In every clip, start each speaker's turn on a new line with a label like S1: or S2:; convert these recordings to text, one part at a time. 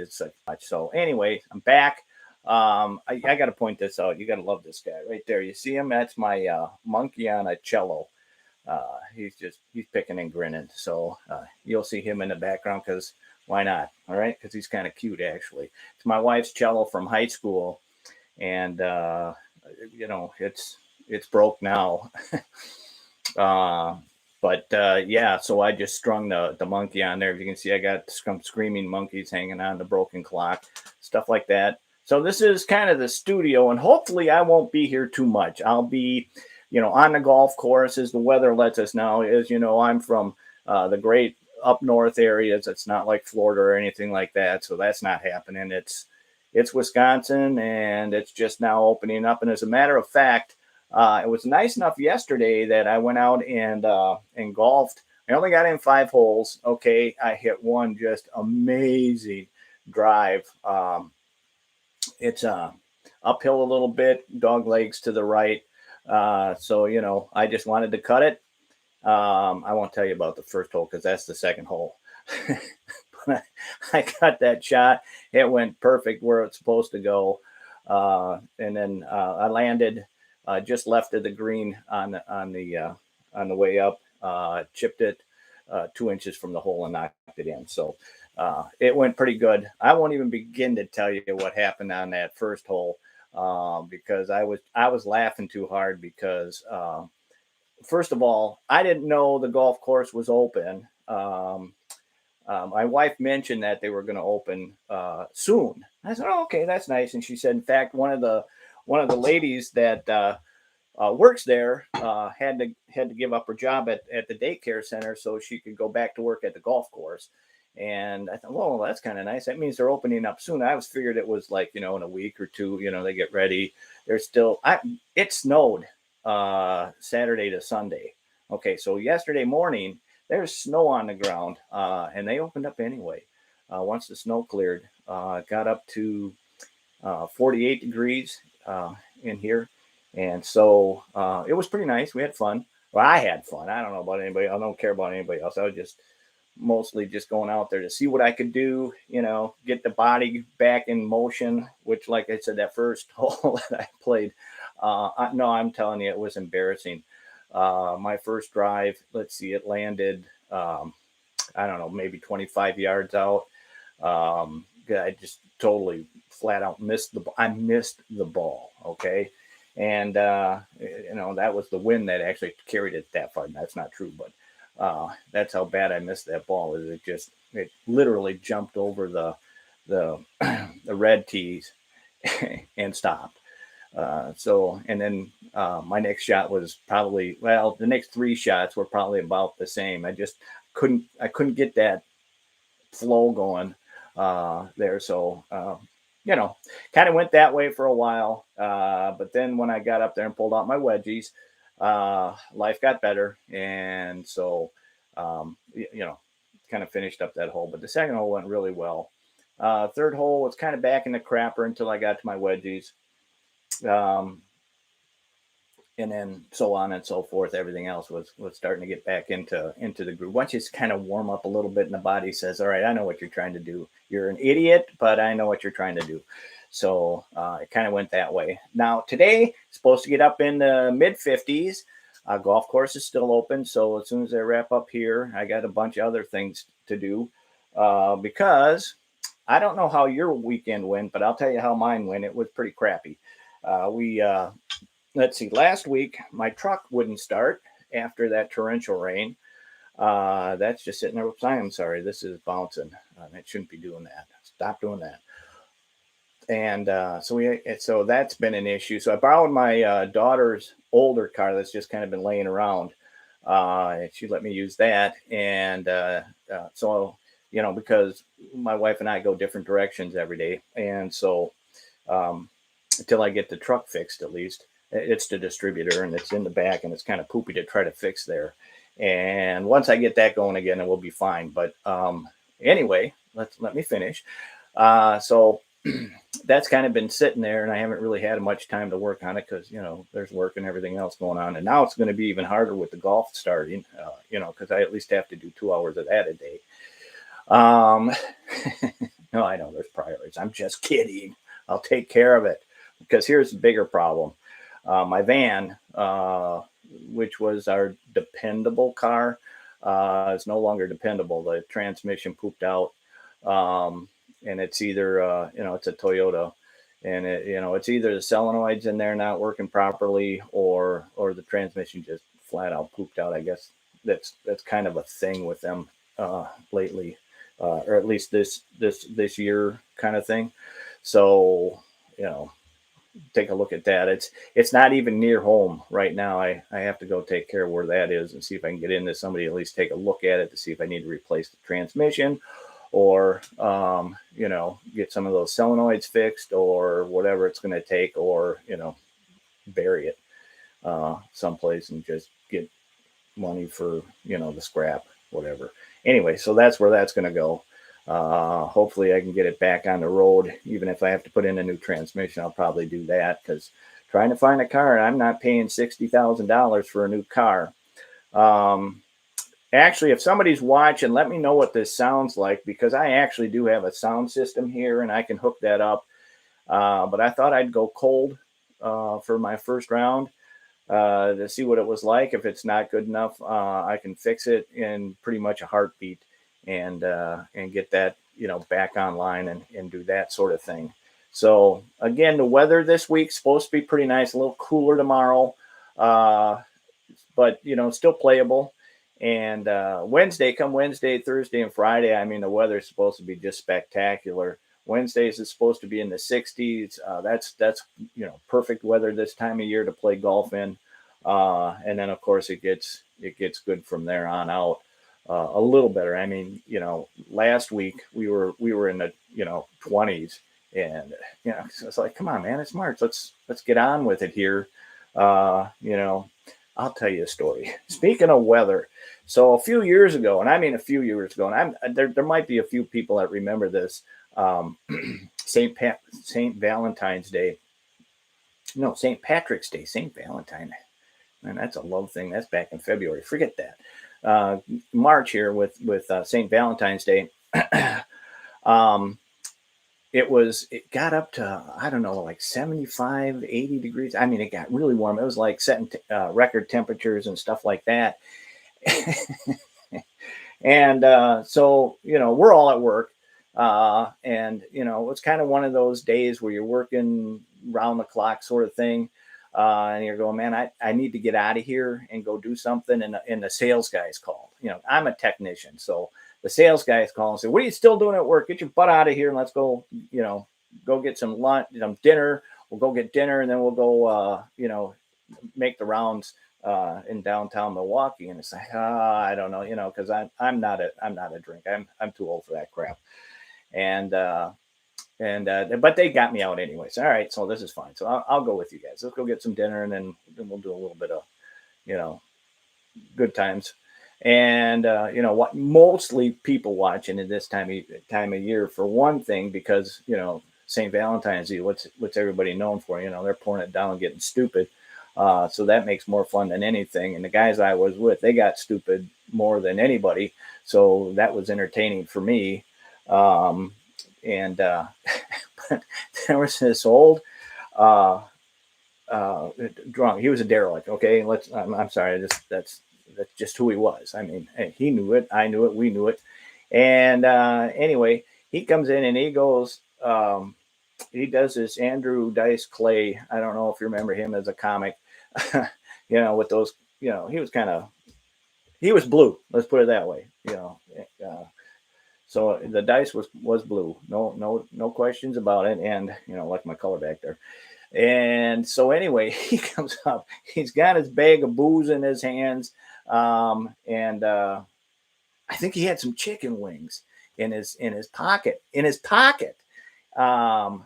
S1: is such much. So anyway, I'm back. I got to point this out. You got to love this guy right there. You see him? That's my monkey on a cello. He's picking and grinning. So you'll see him in the background because why not? All right, because he's kind of cute actually. It's my wife's cello from high school, and it's broke now. uh, but yeah, so I just strung the monkey on there. If you can see, I got some screaming monkeys hanging on the broken clock, stuff like that. So this is kind of the studio, and hopefully I won't be here too much. I'll be, on the golf course as the weather lets us know. As you know, I'm from the great up north areas. It's not like Florida or anything like that, so that's not happening. It's Wisconsin, and it's just now opening up. And as a matter of fact, it was nice enough yesterday that I went out and golfed. I only got in 5 holes. Okay, I hit one just amazing drive. It's uphill a little bit, dog legs to the right. So I just wanted to cut it. I won't tell you about the first hole because that's the second hole. But I got that shot. It went perfect where it's supposed to go. And then I landed just left of the green on the way up. Chipped it 2 inches from the hole and knocked it in. So it went pretty good. I won't even begin to tell you what happened on that first hole because I was laughing too hard because first of all, I didn't know the golf course was open. My wife mentioned that they were going to open soon. I said, "Oh, okay, that's nice." And she said, in fact, one of the ladies that works there had to give up her job at the daycare center so she could go back to work at the golf course. And I thought, well, that's kind of nice. That means they're opening up soon. I was figured it was like, in a week or two, they get ready. It snowed Saturday to Sunday. Okay, so yesterday morning, there's snow on the ground, and they opened up anyway. Once the snow cleared, it got up to 48 degrees in here. And so it was pretty nice. We had fun. Well, I had fun. I don't know about anybody. I don't care about anybody else. I was just mostly just going out there to see what I could do, get the body back in motion, which, like I said, that first hole that I played, no, I'm telling you, it was embarrassing. My first drive, let's see, it landed, I don't know, maybe 25 yards out. I just totally flat out missed the ball. Okay. And, that was the wind that actually carried it that far. That's not true, but that's how bad I missed that ball. It literally jumped over the the red tees and stopped. And then my next shot was probably, well, the next 3 shots were probably about the same. I just couldn't get that flow going there. So, kind of went that way for a while. But then when I got up there and pulled out my wedgies, life got better. And so, kind of finished up that hole. But the second hole went really well. Third hole was kind of back in the crapper until I got to my wedgies. And then so on and so forth. Everything else was starting to get back into the groove. Once you kind of warm up a little bit and the body says, all right, I know what you're trying to do. You're an idiot, but I know what you're trying to do. So it kind of went that way. Now today, supposed to get up in the mid 50s. Golf course is still open. So as soon as I wrap up here, I got a bunch of other things to do because I don't know how your weekend went, but I'll tell you how mine went. It was pretty crappy. Let's see, last week, my truck wouldn't start after that torrential rain. That's just sitting there. Oops, I am sorry. This is bouncing. It shouldn't be doing that. Stop doing that. And so that's been an issue. So I borrowed my daughter's older car that's just kind of been laying around. She let me use that. And so, because my wife and I go different directions every day. And so until I get the truck fixed, at least, it's the distributor and it's in the back and it's kind of poopy to try to fix there. And once I get that going again, it will be fine. But anyway, let me finish. So that's kind of been sitting there and I haven't really had much time to work on it because, there's work and everything else going on. And now it's going to be even harder with the golf starting, because I at least have to do 2 hours of that a day. No, I know there's priorities. I'm just kidding. I'll take care of it. Because here's the bigger problem. My van, which was our dependable car, is no longer dependable. The transmission pooped out, and it's either it's a Toyota, and it's either the solenoids in there not working properly, or the transmission just flat out pooped out. I guess that's kind of a thing with them lately, or at least this year kind of thing. So you know take a look at that. It's not even near home right now. I have to go take care of where that is and see if I can get into somebody, at least take a look at it to see if I need to replace the transmission, or get some of those solenoids fixed, or whatever it's going to take, or bury it someplace and just get money for the scrap, whatever. Anyway, so that's where that's going to go. Hopefully I can get it back on the road. Even if I have to put in a new transmission, I'll probably do that, because trying to find a car, I'm not paying $60,000 for a new car. Actually, if somebody's watching, let me know what this sounds like, because I actually do have a sound system here and I can hook that up. But I thought I'd go cold for my first round to see what it was like. If it's not good enough, I can fix it in pretty much a heartbeat, and get that back online, and do that sort of thing. So again, the weather this week's supposed to be pretty nice, a little cooler tomorrow, but still playable. And Wednesday, Thursday, and Friday, I mean, the weather is supposed to be just spectacular. Wednesdays is supposed to be in the 60s. That's perfect weather this time of year to play golf in. And then of course it gets good from there on out. A little better. I mean, last week we were in the 20s, and so it's like, come on, man, it's March. Let's get on with it here. I'll tell you a story. Speaking of weather, so a few years ago, and I mean a few years ago, and there might be a few people that remember this. St. Valentine's Day. No, St. Patrick's Day. St. Valentine. Man, that's a love thing. That's back in February. Forget that. March here with St. Valentine's Day. It got up to, I don't know, like 75, 80 degrees. I mean, it got really warm. It was like setting record temperatures and stuff like that. And so, we're all at work. And it's kind of one of those days where you're working round the clock sort of thing. And you're going, man, I need to get out of here and go do something. And the sales guys called. I'm a technician. So the sales guys call and say, what are you still doing at work? Get your butt out of here and let's go, go get some lunch, some dinner. We'll go get dinner, and then we'll go, make the rounds in downtown Milwaukee. And it's like, I don't know, because I'm not a drink. I'm too old for that crap. And but they got me out anyway. So all right, so this is fine. So I'll go with you guys. Let's go get some dinner, and then we'll do a little bit of good times. And what mostly people watching at this time of year, for one thing, because St. Valentine's Day, what's everybody known for? They're pouring it down and getting stupid. So that makes more fun than anything. And the guys I was with, they got stupid more than anybody. So that was entertaining for me. And but there was this old drunk. He was a derelict. Okay, I'm sorry. That's just who he was. I mean, he knew it. I knew it. We knew it. And anyway, he comes in and he goes. He does this Andrew Dice Clay. I don't know if you remember him as a comic. With those. He was blue. Let's put it that way. So the dice was blue. No questions about it. And, like my color back there. And so anyway, he comes up, he's got his bag of booze in his hands. And I think he had some chicken wings in his pocket, and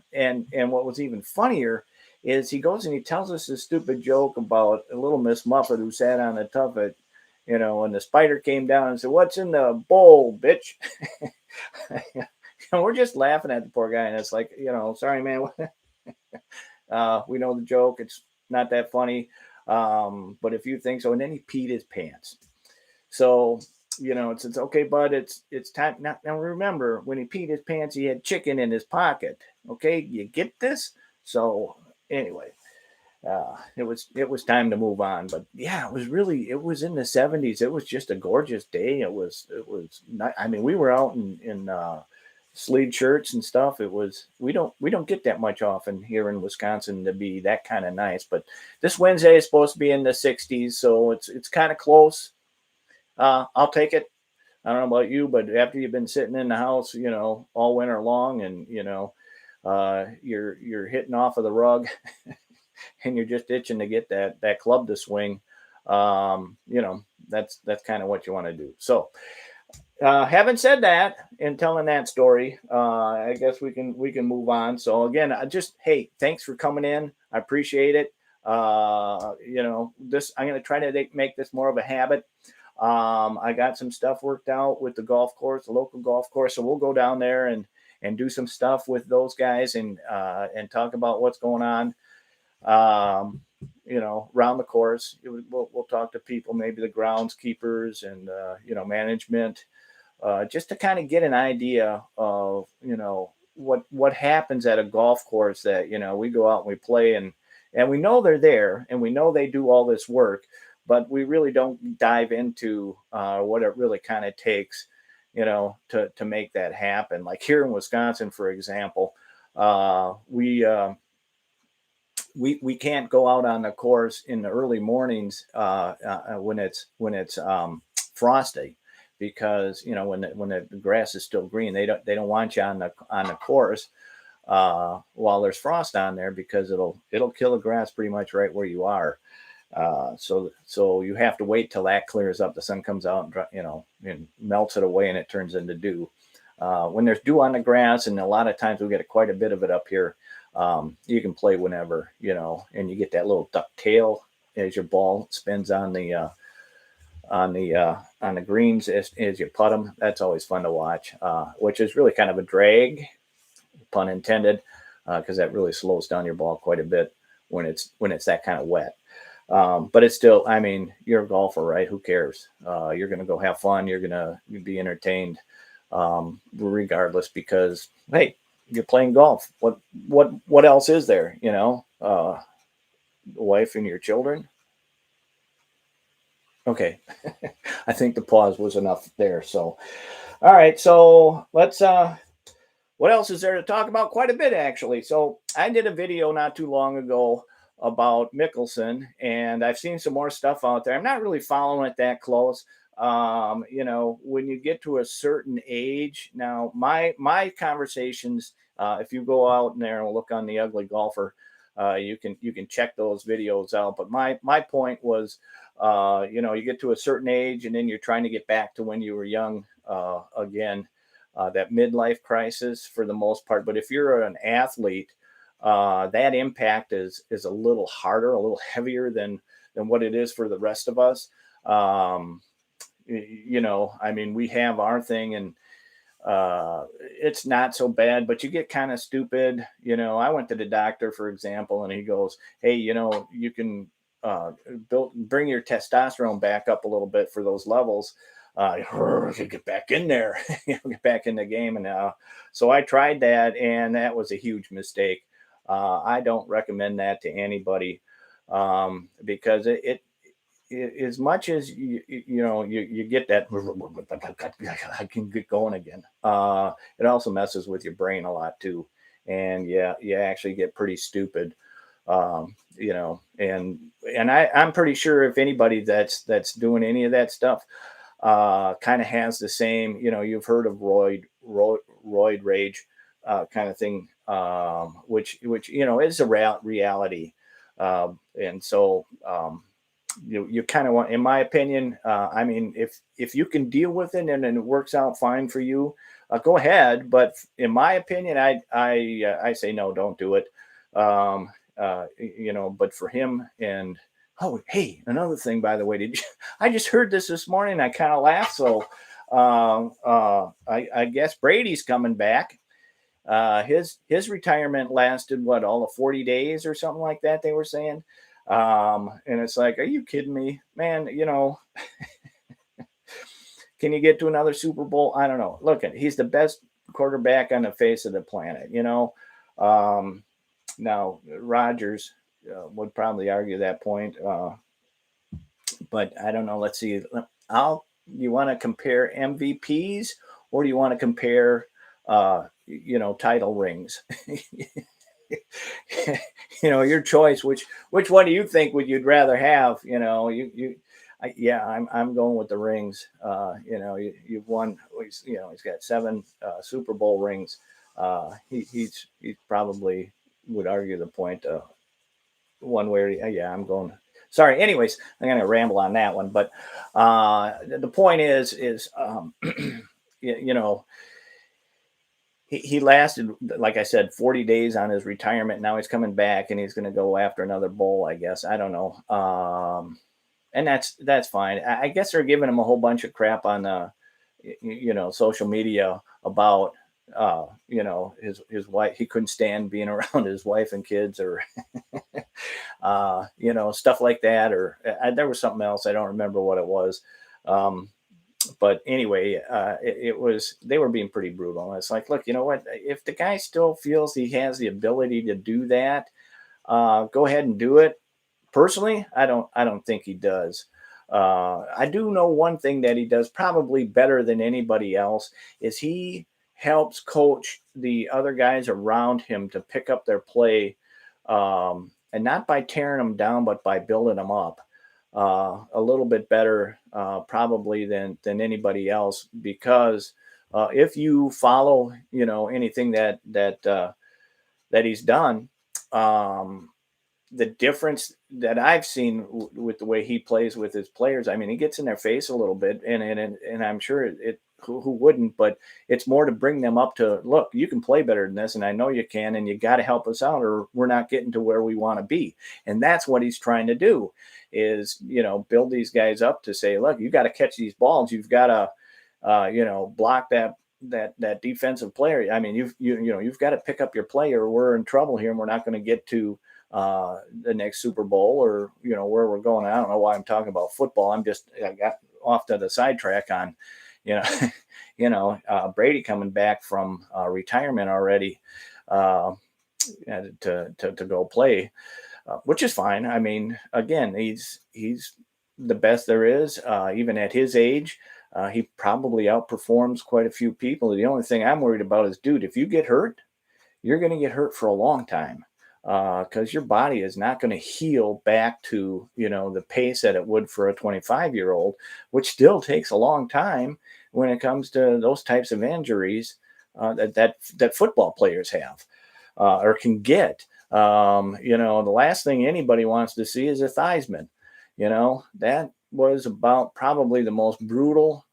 S1: what was even funnier is he goes and he tells us this stupid joke about a little Miss Muffet who sat on the tuffet, and the spider came down and said, "What's in the bowl, bitch?" We're just laughing at the poor guy, and it's like, sorry, man. We know the joke. It's not that funny. But if you think so, and then he peed his pants. So it's okay, bud. It's time now. Remember, when he peed his pants, he had chicken in his pocket. Okay, you get this? So anyway, it was time to move on. But yeah, it was in the 70s. It was just a gorgeous day. It was not, I mean, we were out in sleeve shirts and stuff. We don't get that much often here in Wisconsin to be that kind of nice. But this Wednesday is supposed to be in the 60s, so it's kind of close. I'll take it. I don't know about you, but after you've been sitting in the house, all winter long, and you're hitting off of the rug, and you're just itching to get that club to swing, that's kind of what you want to do. So, having said that, and telling that story, I guess we can move on. So again, hey, thanks for coming in. I appreciate it. This I'm going to try to make this more of a habit. I got some stuff worked out with the golf course, the local golf course. So we'll go down there and do some stuff with those guys and talk about what's going on. Around the course. We'll talk to people, maybe the groundskeepers and management, just to kind of get an idea of what happens at a golf course that we go out and we play, and we know they're there and we know they do all this work, but we really don't dive into what it really kind of takes, to make that happen. Like here in Wisconsin, for example, we can't go out on the course in the early mornings when it's frosty, because when the grass is still green, they don't want you on the course while there's frost on there, because it'll kill the grass pretty much right where you are. So you have to wait till that clears up. The sun comes out and melts it away, and it turns into dew. When there's dew on the grass, and a lot of times we get quite a bit of it up here, you can play whenever, and you get that little duck tail as your ball spins on the greens as you putt them. That's always fun to watch, which is really kind of a drag, pun intended, because that really slows down your ball quite a bit when it's that kind of wet. But it's still, I mean, you're a golfer, right? Who cares? You're going to go have fun. You're going to be entertained, regardless, because, hey, you're playing golf. What else is there? Wife and your children. Okay. I think the pause was enough there. So, all right. So let's, what else is there to talk about? Quite a bit, actually. So I did a video not too long ago about Mickelson, and I've seen some more stuff out there. I'm not really following it that close. When you get to a certain age, now my conversations, if you go out in there and look on The Ugly Golfer, you can check those videos out. But my point was, you get to a certain age, and then you're trying to get back to when you were young again. That midlife crisis for the most part. But if you're an athlete, that impact is a little harder, a little heavier than what it is for the rest of us. I mean, we have our thing, and it's not so bad, but you get kind of stupid. I went to the doctor, for example, and he goes, hey, you can bring your testosterone back up a little bit for those levels. Get back in there, get back in the game. And so I tried that, and that was a huge mistake. I don't recommend that to anybody, because it as much as you get that, I can get going again. It also messes with your brain a lot too, and yeah, you actually get pretty stupid. And I'm pretty sure if anybody that's doing any of that stuff kind of has the same, you've heard of roid rage kind of thing, which is a reality. And so you kind of want, in my opinion, I mean, if you can deal with it and it works out fine for you, go ahead. But in my opinion, I say no, don't do it. But for him, and oh, hey, another thing, by the way, I just heard this morning. I kind of laughed. So I guess Brady's coming back. His retirement lasted all of 40 days or something like that, they were saying. And it's like, are you kidding me, man? Can you get to another Super Bowl? I don't know. Look, he's the best quarterback on the face of the planet. Um, now Rodgers would probably argue that point, but I don't know. Let's see. You want to compare MVPs or do you want to compare, title rings? Your choice. Which one do you think would you'd rather have? Yeah, I'm going with the rings. You've won. He's got 7 Super Bowl rings. He's probably would argue the point one way. Yeah, I'm going. Sorry. Anyways, I'm going to ramble on that one. But the point is you know, he lasted, like I said, 40 days on his retirement. Now he's coming back and he's going to go after another bowl, I guess. I don't know. And that's fine. I guess they're giving him a whole bunch of crap on social media about his wife. He couldn't stand being around his wife and kids, or stuff like that, or there was something else. I don't remember what it was. But anyway, it was, they were being pretty brutal. It's like, look, you know what? If the guy still feels he has the ability to do that, go ahead and do it. Personally, I don't think he does. I do know one thing that he does probably better than anybody else is he helps coach the other guys around him to pick up their play, and not by tearing them down, but by building them up a little bit better, probably than anybody else. Because if you follow, anything that he's done, um, the difference that I've seen with the way he plays with his players, I mean, he gets in their face a little bit, and I'm sure who wouldn't, but it's more to bring them up to, look, you can play better than this, and I know you can, and you got to help us out, or we're not getting to where we want to be. And that's what he's trying to do, is build these guys up to say, look, you got to catch these balls, you've got to block that defensive player. I mean, you've got to pick up your play, or we're in trouble here, and we're not going to get to the next Super Bowl, or where we're going. I don't know why I'm talking about football. I got off to the sidetrack on you know Brady coming back from retirement already, to go play, which is fine. I mean, again, he's the best there is, even at his age. He probably outperforms quite a few people. The only thing I'm worried about is, dude, if you get hurt, you're going to get hurt for a long time, because your body is not going to heal back to the pace that it would for a 25-year-old, which still takes a long time when it comes to those types of injuries that football players have, or can get. The last thing anybody wants to see is a Theismann. That was about probably the most brutal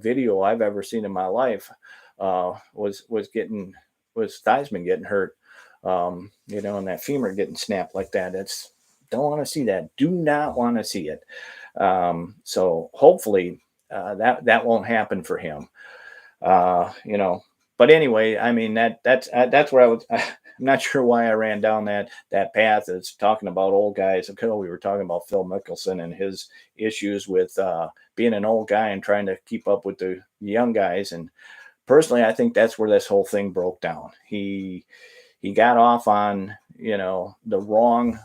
S1: video I've ever seen in my life. Was Theismann getting hurt, and that femur getting snapped like that. Don't want to see that. Do not want to see it. So hopefully that won't happen for him. But anyway, I mean, that's where I was. I'm not sure why I ran down that path. It's talking about old guys. Okay, we were talking about Phil Mickelson and his issues with being an old guy and trying to keep up with the young guys. And personally, I think that's where this whole thing broke down. He got off on the wrong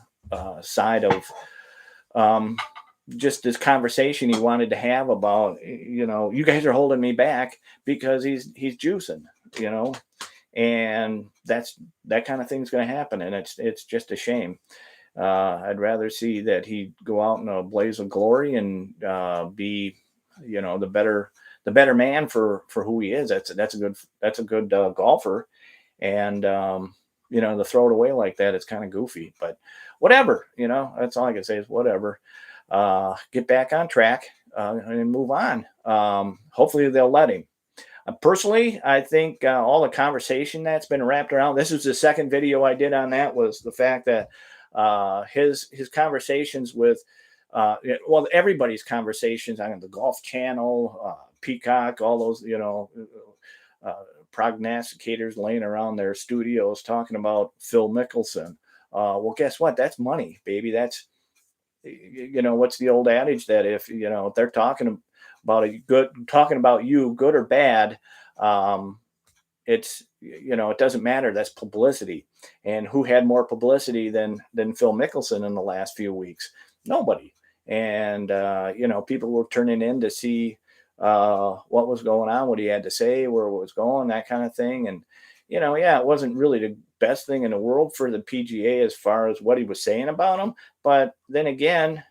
S1: side of just this conversation he wanted to have about you guys are holding me back because he's juicing, and that kind of thing's going to happen, and it's just a shame. I'd rather see that he go out in a blaze of glory and be the better man for who he is. That's a good golfer, and to throw it away like that, it's kind of goofy. But whatever, that's all I can say is whatever. Get back on track and move on. Hopefully they'll let him. Personally, I think all the conversation that's been wrapped around, this was the second video I did on that, was the fact that his conversations with everybody's conversations on the Golf Channel, Peacock, all those prognosticators laying around their studios talking about Phil Mickelson. Well, guess what? That's money, baby. That's what's the old adage that if they're talking about a good, talking about you, good or bad. Um, it's, it doesn't matter. That's publicity. And who had more publicity than Phil Mickelson in the last few weeks? Nobody. And people were turning in to see what was going on, what he had to say, where it was going, that kind of thing. And yeah, it wasn't really the best thing in the world for the PGA as far as what he was saying about him. But then again,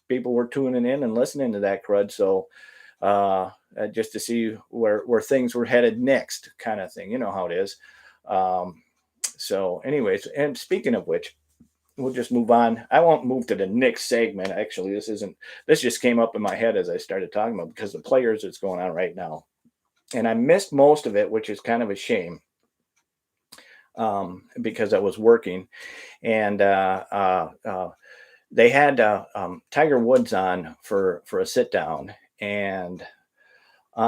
S1: people were tuning in and listening to that crud. So just to see where things were headed next, kind of thing. You know how it is. So, anyways, and speaking of which, we'll just move on. I won't move to the next segment. Actually, this just came up in my head as I started talking about, because the players that's going on right now, and I missed most of it, which is kind of a shame, because I was working, and they had Tiger Woods on for a sit down, and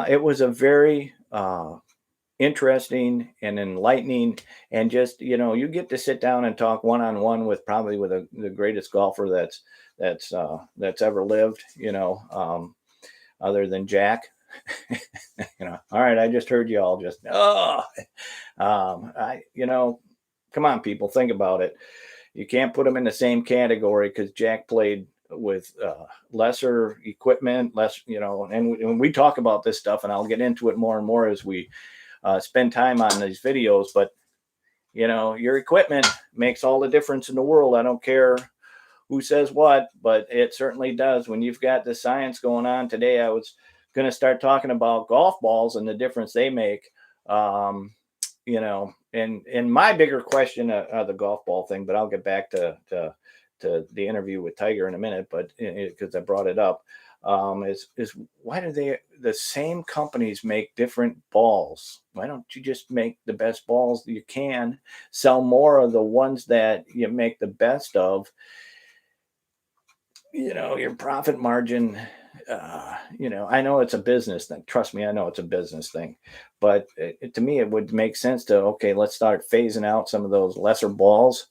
S1: it was a very interesting and enlightening, and just you get to sit down and talk one on one with probably with the greatest golfer that's ever lived. Other than Jack. All right, I just heard you all just come on, people, think about it. You can't put them in the same category, because Jack played with lesser equipment, and when we talk about this stuff, and I'll get into it more and more as we spend time on these videos, but your equipment makes all the difference in the world. I don't care who says what, but it certainly does. When you've got the science going on today, I was going to start talking about golf balls and the difference they make. And my bigger question, the golf ball thing, but I'll get back to the interview with Tiger in a minute, but because I brought it up, is why do the same companies make different balls? Why don't you just make the best balls you can, sell more of the ones that you make the best of? Your profit margin, I know it's a business thing. Trust me, I know it's a business thing, but to me, it would make sense to, okay, let's start phasing out some of those lesser balls.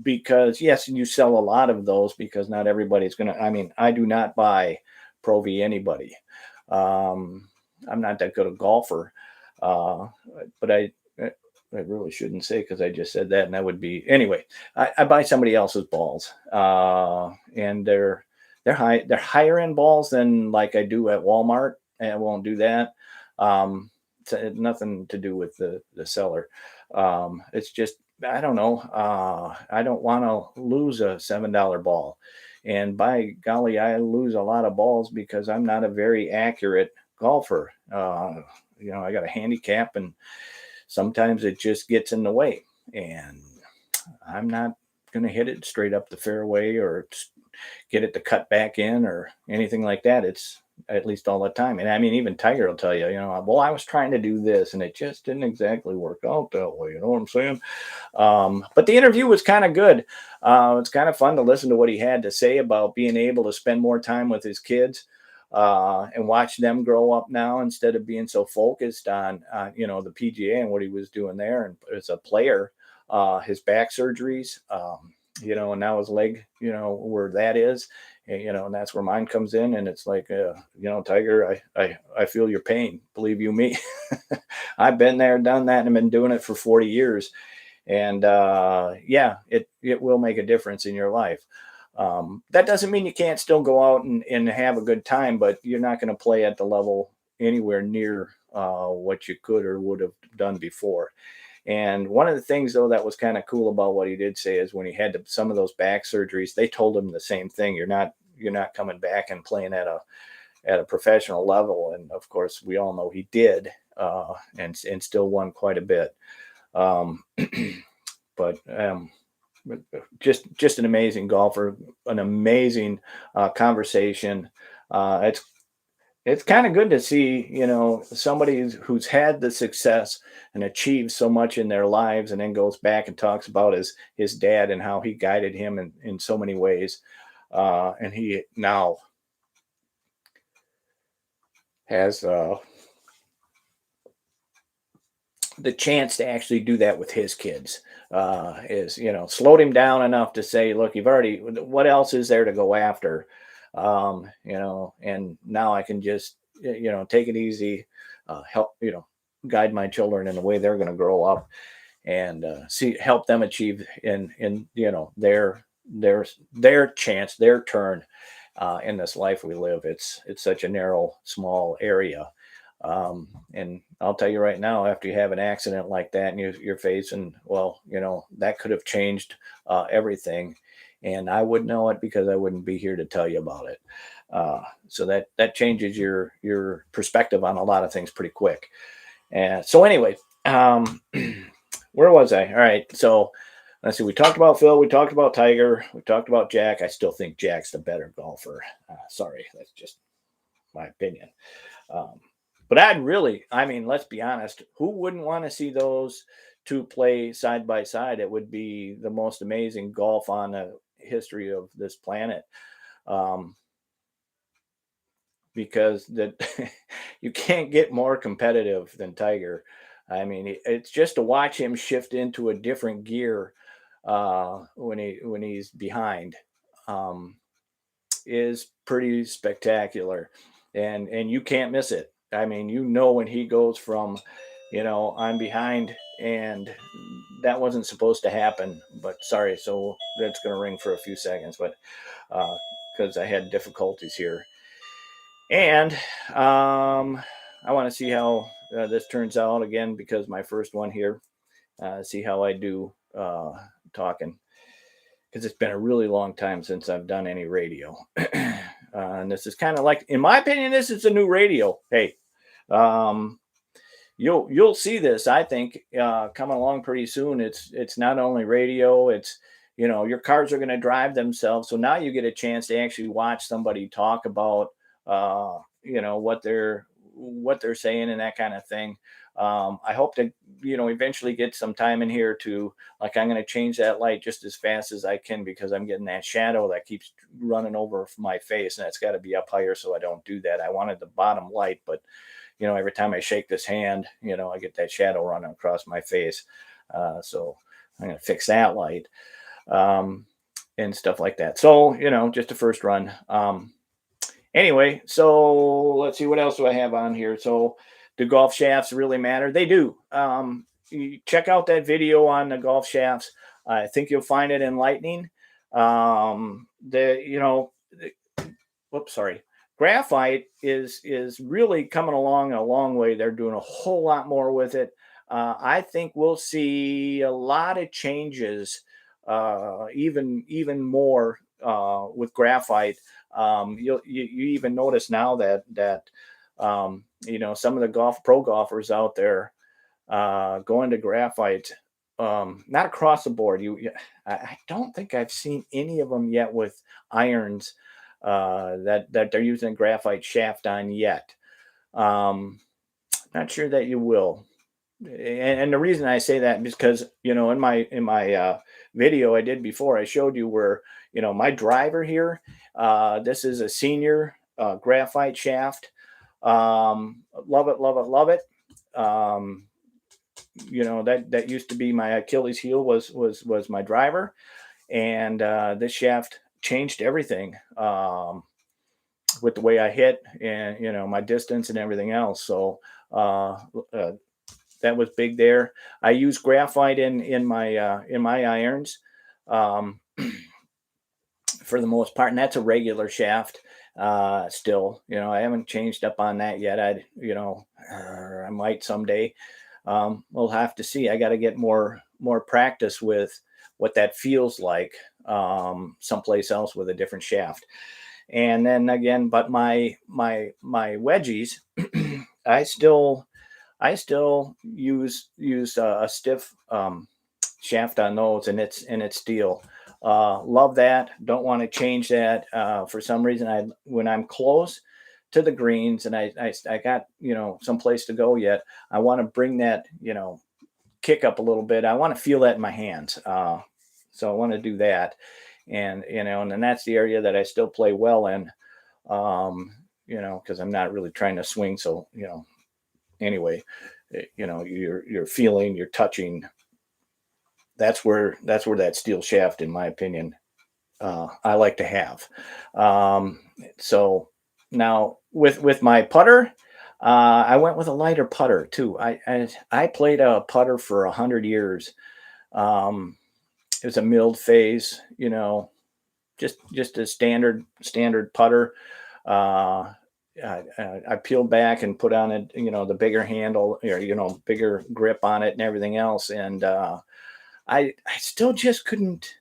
S1: Because yes, you sell a lot of those, because not everybody's going to, I do not buy Pro V anybody. I'm not that good a golfer. But I really shouldn't say, because I just said that, and that would be, anyway, I buy somebody else's balls, and they're higher end balls than like I do at Walmart, and I won't do that. It's nothing to do with the seller. It's just, I don't know. I don't want to lose a $7 ball, and by golly, I lose a lot of balls because I'm not a very accurate golfer. I got a handicap, and sometimes it just gets in the way, and I'm not going to hit it straight up the fairway or get it to cut back in or anything like that. It's at least all the time. And even Tiger will tell you, well, I was trying to do this and it just didn't exactly work out that way. You know what I'm saying? But the interview was kind of good. It's kind of fun to listen to what he had to say about being able to spend more time with his kids. And watch them grow up now, instead of being so focused on, the PGA and what he was doing there. And as a player, his back surgeries, and now his leg, where that is, and that's where mine comes in. And it's like, Tiger, I feel your pain. Believe you me. I've been there, done that, and I've been doing it for 40 years. And it will make a difference in your life. That doesn't mean you can't still go out and have a good time, but you're not going to play at the level anywhere near what you could or would have done before. And one of the things, though, that was kind of cool about what he did say is when he had some of those back surgeries, they told him the same thing. You're not coming back and playing at a professional level. And of course, we all know he did, and still won quite a bit. But just an amazing golfer, an amazing conversation. It's kind of good to see, somebody who's had the success and achieved so much in their lives, and then goes back and talks about his dad and how he guided him in so many ways. And he now has the chance to actually do that with his kids. Slowed him down enough to say, look, you've already, what else is there to go after? And now I can just, take it easy, help, guide my children in the way they're going to grow up, and help them achieve in their chance, their turn in this life we live. It's such a narrow, small area. And I'll tell you right now, after you have an accident like that and you're facing, well, that could have changed everything. And I would know it because I wouldn't be here to tell you about it. So that changes your perspective on a lot of things pretty quick. And so anyway, where was I? All right. So let's see. We talked about Phil. We talked about Tiger. We talked about Jack. I still think Jack's the better golfer. Sorry, that's just my opinion. Um, but I mean, let's be honest. Who wouldn't want to see those two play side by side? It would be the most amazing golf on the history of this planet. Um, because that you can't get more competitive than Tiger. I mean, it's just to watch him shift into a different gear when he's behind um, is pretty spectacular, and you can't miss it. I mean, when he goes from, I'm behind, and that wasn't supposed to happen. But sorry, so that's going to ring for a few seconds, but because I had difficulties here. And I want to see how this turns out again, because my first one here, see how I do talking, because it's been a really long time since I've done any radio. And this is kind of like, in my opinion, this is a new radio. Hey, um, you'll see this, I think, coming along pretty soon. It's not only radio, it's, your cars are going to drive themselves. So now you get a chance to actually watch somebody talk about what they're saying and that kind of thing. I hope to, eventually get some time in here to, like, I'm going to change that light just as fast as I can, because I'm getting that shadow that keeps running over my face, and it's got to be up higher so I don't do that. I wanted the bottom light, but every time I shake this hand, I get that shadow running across my face. So I'm going to fix that light, and stuff like that. So, just a first run. Anyway, so let's see, what else do I have on here? So, do golf shafts really matter? They do. You check out that video on the golf shafts. I think you'll find it enlightening. The you know, whoops, sorry. Graphite is really coming along a long way. They're doing a whole lot more with it. I think we'll see a lot of changes, even more with graphite. You even notice now that some of the pro golfers out there going to graphite. Not across the board. I don't think I've seen any of them yet with irons that they're using graphite shaft on yet. Not sure that you will. And the reason I say that is because, in my video I did before, I showed you where, my driver here, this is a senior graphite shaft. Love it, love it, love it. That used to be my Achilles heel, was my driver, and this shaft changed everything, with the way I hit, and my distance and everything else. So that was big there. I use graphite in my irons, um, for the most part, and that's a regular shaft. Still, I haven't changed up on that yet. I might someday. We'll have to see. I got to get more practice with what that feels like, someplace else with a different shaft. And then again, but my wedgies, I still use a stiff shaft on those, and it's steel. Love that. Don't want to change that. For some reason, when I'm close to the greens and I got some place to go yet, I want to bring that kick up a little bit. I want to feel that in my hands. So I want to do that, and then that's the area that I still play well in. Because I'm not really trying to swing. So anyway, you're feeling, you're touching. That's where that steel shaft, in my opinion, I like to have. Um, so now with my putter, I went with a lighter putter too. I played a putter for 100 years. Um, it was a milled phase, just a standard putter. Uh, I peeled back and put on it, the bigger handle, or bigger grip on it and everything else, and I still just couldn't.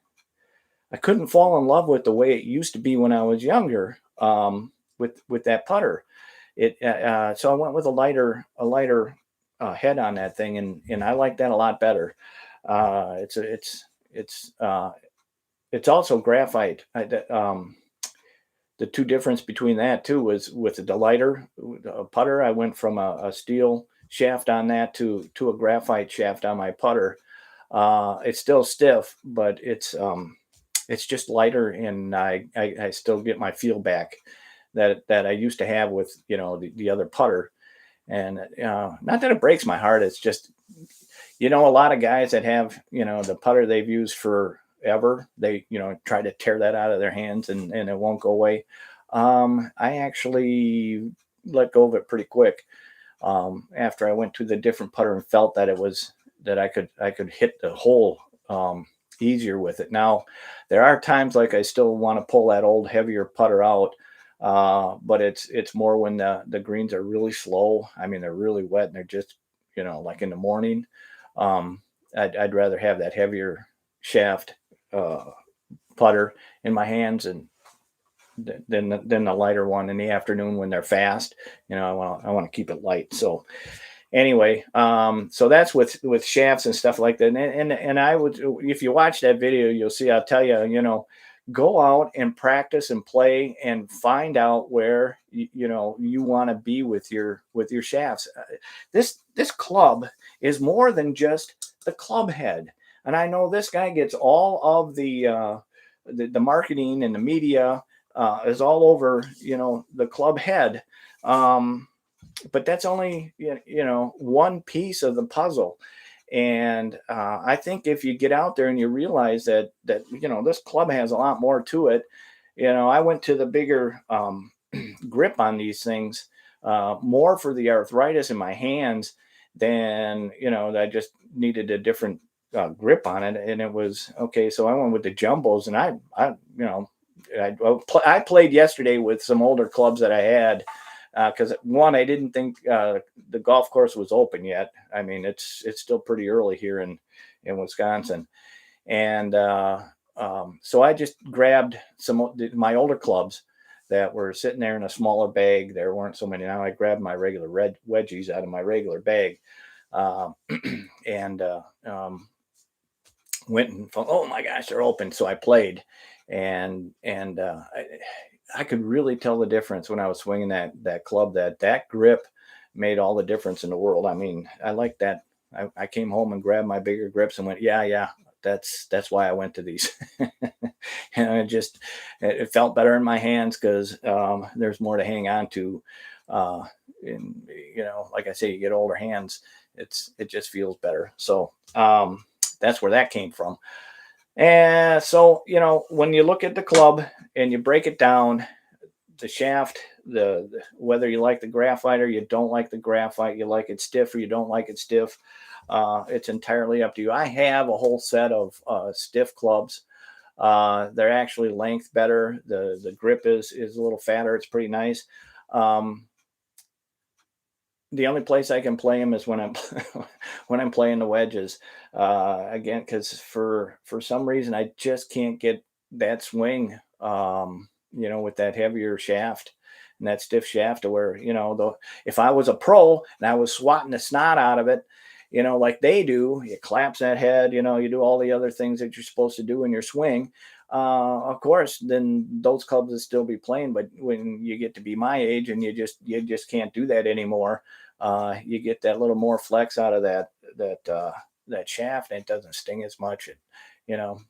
S1: I couldn't fall in love with the way it used to be when I was younger, with that putter. So I went with a lighter head on that thing, and I like that a lot better. It's also graphite. The two difference between that too was with the lighter putter. I went from a steel shaft on that to a graphite shaft on my putter. It's still stiff, but it's just lighter, and I still get my feel back that I used to have with the other putter. And not that it breaks my heart. It's just a lot of guys that have the putter they've used forever. They try to tear that out of their hands, and it won't go away. I actually let go of it pretty quick after I went to the different putter and felt that it was that I could hit the hole easier with it. Now, there are times like I still want to pull that old heavier putter out, but it's more when the greens are really slow. I mean, they're really wet and they're just like in the morning. Um, I'd rather have that heavier shaft uh, putter in my hands and than the lighter one in the afternoon when they're fast. I want to keep it light. So anyway, so that's with shafts and stuff like that. And I would, if you watch that video, you'll see. I'll tell you, go out and practice and play and find out where you want to be with your shafts. This club is more than just the club head, and I know this guy gets all of the marketing and the media is all over the club head. But that's only one piece of the puzzle. And I think if you get out there and you realize that this club has a lot more to it. I went to the bigger grip on these things, more for the arthritis in my hands than I just needed a different grip on it. And it was okay. So I went with the jumbos, and I played yesterday with some older clubs that I had, because one, I didn't think the golf course was open yet. I mean, it's still pretty early here in Wisconsin, and so I just grabbed some of my older clubs that were sitting there in a smaller bag. There weren't so many now. I grabbed my regular red wedgies out of my regular bag, uh, and went and thought, oh my gosh, they're open. So I played, and I could really tell the difference when I was swinging that club. That grip made all the difference in the world. I mean, I like that. I came home and grabbed my bigger grips and went, yeah, that's why I went to these. And it felt better in my hands because there's more to hang on to. And like I say, you get older hands, it just feels better. So that's where that came from. And so, when you look at the club and you break it down, the shaft, whether you like the graphite or you don't like the graphite, you like it stiff or you don't like it stiff, it's entirely up to you. I have a whole set of stiff clubs. They're actually length better. The grip is a little fatter. It's pretty nice. Um, the only place I can play them is when I'm when I'm playing the wedges. Again, because for some reason I just can't get that swing. With that heavier shaft and that stiff shaft, to where if I was a pro and I was swatting the snot out of it, like they do, you collapse that head. You do all the other things that you're supposed to do in your swing. Of course, then those clubs will still be playing. But when you get to be my age and you just can't do that anymore, you get that little more flex out of that shaft, and it doesn't sting as much. You know,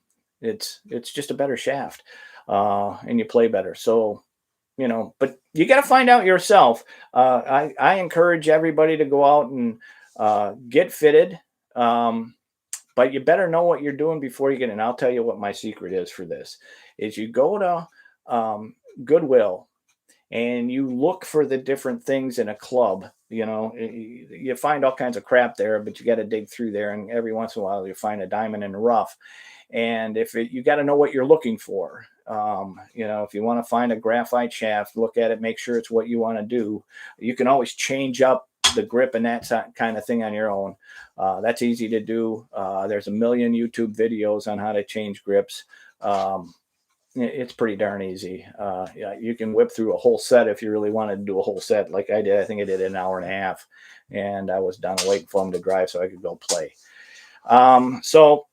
S1: it's just a better shaft, and you play better. So but you got to find out yourself. I encourage everybody to go out and get fitted. Um, but you better know what you're doing before you get in. I'll tell you what my secret is for this: is you go to Goodwill and you look for the different things in a club. You find all kinds of crap there, but you got to dig through there, and every once in a while you find a diamond in the rough. And you got to know what you're looking for. If you want to find a graphite shaft, look at it, make sure it's what you want to do. You can always change up the grip and that kind of thing on your own. That's easy to do. There's a million YouTube videos on how to change grips. It's pretty darn easy. Yeah, you can whip through a whole set if you really wanted to do a whole set like I did. I think I did an hour and a half, and I was done waiting for them to dry so I could go play. So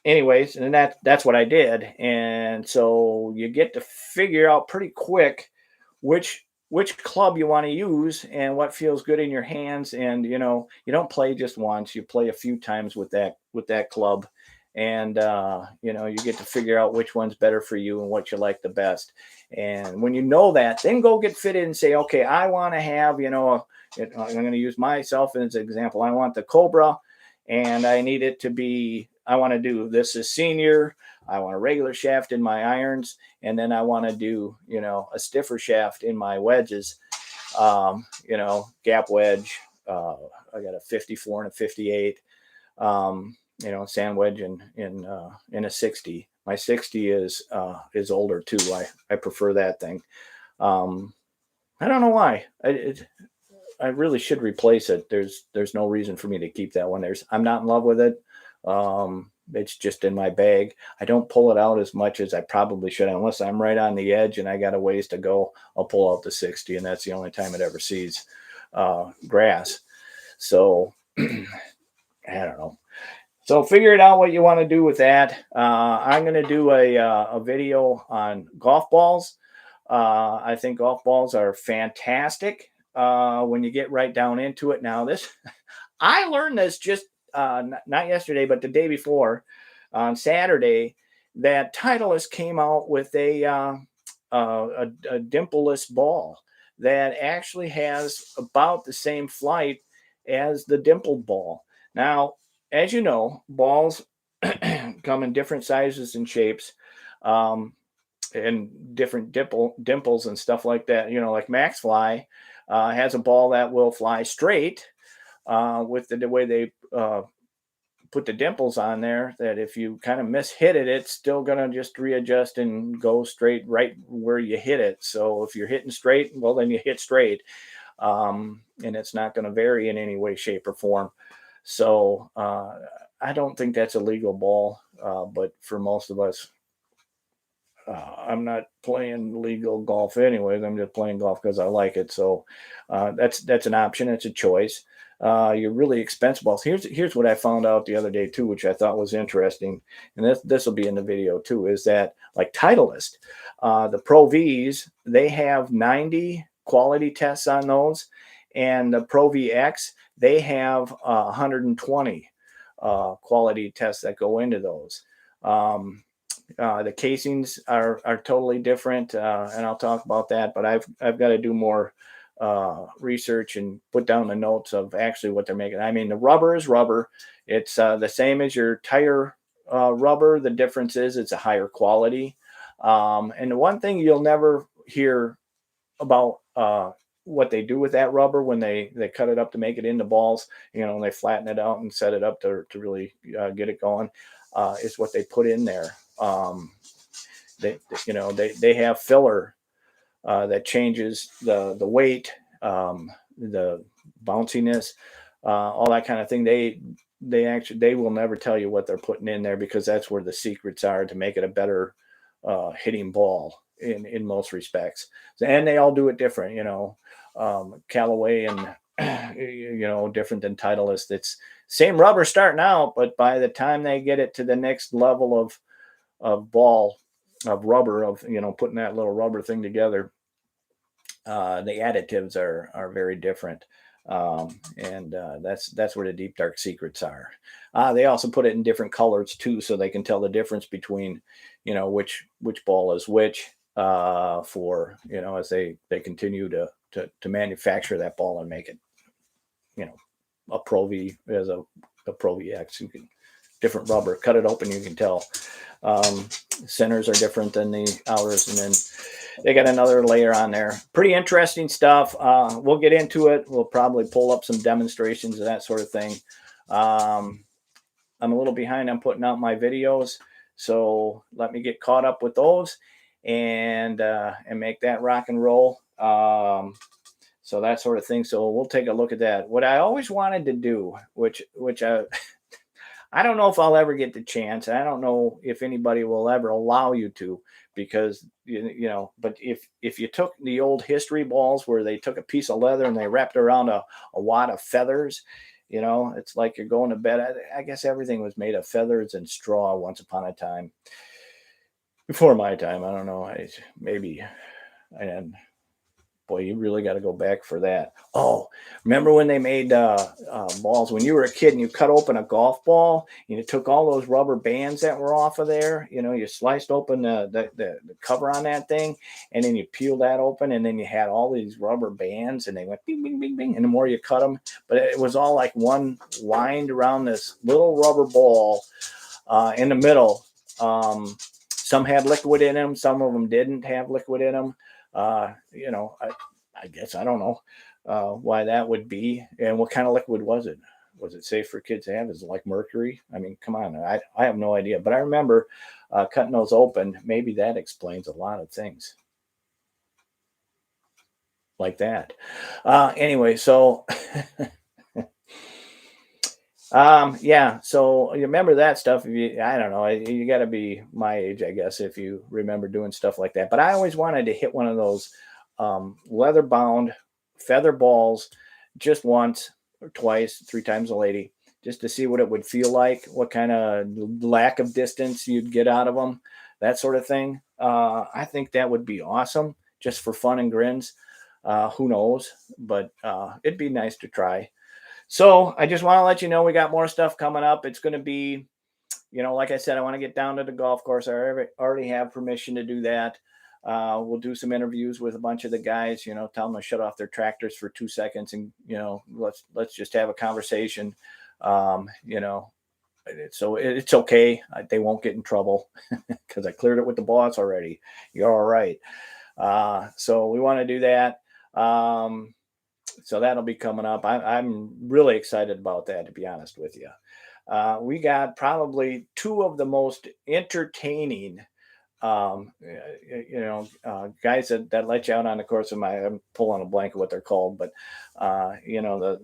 S1: anyways, and that's what I did. And so you get to figure out pretty quick which club you want to use and what feels good in your hands. And you don't play just once, you play a few times with that club. And you get to figure out which one's better for you and what you like the best. And when you know that, then go get fitted and say, okay, I want to have, I'm going to use myself as an example. I want the Cobra, and I need it to be, I want to do this as senior. I want a regular shaft in my irons, and then I want to do, a stiffer shaft in my wedges. Gap wedge. I got a 54 and a 58. Sand wedge in a 60. My 60 is older too. I prefer that thing. I don't know why. I really should replace it. There's no reason for me to keep that one. I'm not in love with it. It's just in my bag. I don't pull it out as much as I probably should, unless I'm right on the edge and I got a ways to go. I'll pull out the 60, and that's the only time it ever sees grass. So I don't know. So figure it out what you want to do with that. I'm going to do a video on golf balls. I think golf balls are fantastic when you get right down into it. Now I learned this just not yesterday, but the day before, on Saturday, that Titleist came out with a dimpleless ball that actually has about the same flight as the dimpled ball. Now, as you know, balls come in different sizes and shapes, and different dimples and stuff like that. Like Maxfly has a ball that will fly straight with the way they put the dimples on there, that if you kind of hit it, it's still going to just readjust and go straight right where you hit it. So if you're hitting straight, well, then you hit straight. And it's not going to vary in any way, shape, or form. So I don't think that's a legal ball, but for most of us, I'm not playing legal golf anyways. I'm just playing golf because I like it. So that's an option. It's a choice. Your really expensive balls. Here's what I found out the other day too, which I thought was interesting, and this will be in the video too. Is that like Titleist, the Pro V's, they have 90 quality tests on those, and the Pro VX, they have 120 quality tests that go into those. The casings are totally different, and I'll talk about that. But I've got to do more research and put down the notes of actually what they're making. I mean, the rubber is rubber. It's the same as your tire rubber. The difference is it's a higher quality. And the one thing you'll never hear about what they do with that rubber when they cut it up to make it into balls, and they flatten it out and set it up to really get it going, is what they put in there. They have filler that changes the weight, the bounciness, all that kind of thing. They will never tell you what they're putting in there, because that's where the secrets are to make it a better hitting ball in most respects. And they all do it different, Callaway and different than Titleist. It's same rubber starting out, but by the time they get it to the next level of ball of rubber, of putting that little rubber thing together, the additives are very different. And that's where the deep dark secrets are. They also put it in different colors too, so they can tell the difference between which ball is which, for as they continue to manufacture that ball and make it a Pro V as a Pro VX. You can different rubber. Cut it open, you can tell. Centers are different than the outers, and then they got another layer on there. Pretty interesting stuff. We'll get into it. We'll probably pull up some demonstrations of that sort of thing. I'm a little behind on putting out my videos, so let me get caught up with those and make that rock and roll. So that sort of thing. So we'll take a look at that. What I always wanted to do, which I don't know if I'll ever get the chance. I don't know if anybody will ever allow you to, because you know. But if you took the old history balls where they took a piece of leather and they wrapped around a wad of feathers, you know, it's like you're going to bed. I guess everything was made of feathers and straw once upon a time. Before my time, I don't know. Maybe, and boy, you really got to go back for that. Oh, remember when they made balls when you were a kid and you cut open a golf ball and you took all those rubber bands that were off of there? You know, you sliced open the cover on that thing, and then you peeled that open, and then you had all these rubber bands, and they went bing, bing, bing, bing. And the more you cut them, but it was all like one wind around this little rubber ball in the middle. Some had liquid in them, some of them didn't have liquid in them. You know, I guess I don't know why that would be, and what kind of liquid was it? Was it safe for kids to have? Is it like mercury? I mean, come on, I have no idea. But I remember cutting those open. Maybe that explains a lot of things like that. Anyway, so yeah, so you remember that stuff. If you, I don't know, you got to be my age, I guess, if you remember doing stuff like that. But I always wanted to hit one of those leather bound feather balls just once or twice, 3 times a lady, just to see what it would feel like, what kind of lack of distance you'd get out of them, that sort of thing. I think that would be awesome, just for fun and grins. Who knows? But it'd be nice to try. So I just want to let you know we got more stuff coming up. It's going to be, you know, like I said, I want to get down to the golf course. I already have permission to do that. We'll do some interviews with a bunch of the guys, you know, tell them to shut off their tractors for 2 seconds and, you know, let's just have a conversation. You know, so it's okay. They won't get in trouble because I cleared it with the boss already. You're all right. So we want to do that. So that'll be coming up. I'm really excited about that, to be honest with you. We got probably 2 of the most entertaining, guys that let you out on the course of I'm pulling a blank of what they're called, but you know,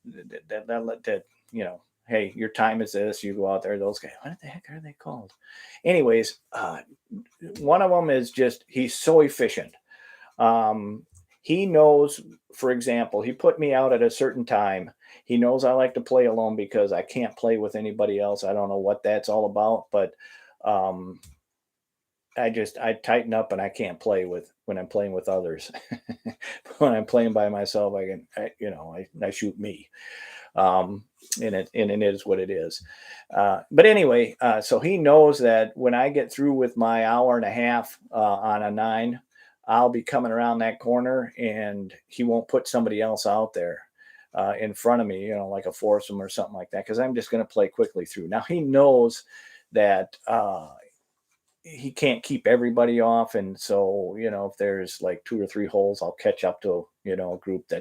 S1: that you know, hey, your time is this. You go out there. Those guys, what the heck are they called? Anyways, one of them is just he's so efficient. He knows, for example, he put me out at a certain time. He knows I like to play alone because I can't play with anybody else. I don't know what that's all about, but I tighten up and I can't play when I'm playing with others. When I'm playing by myself, I shoot me. And it is what it is. But anyway, so he knows that when I get through with my hour and a half on a 9, I'll be coming around that corner and he won't put somebody else out there in front of me, you know, like a foursome or something like that, because I'm just going to play quickly through. Now he knows that he can't keep everybody off. And so, you know, if there's like 2 or 3 holes, I'll catch up to, you know, a group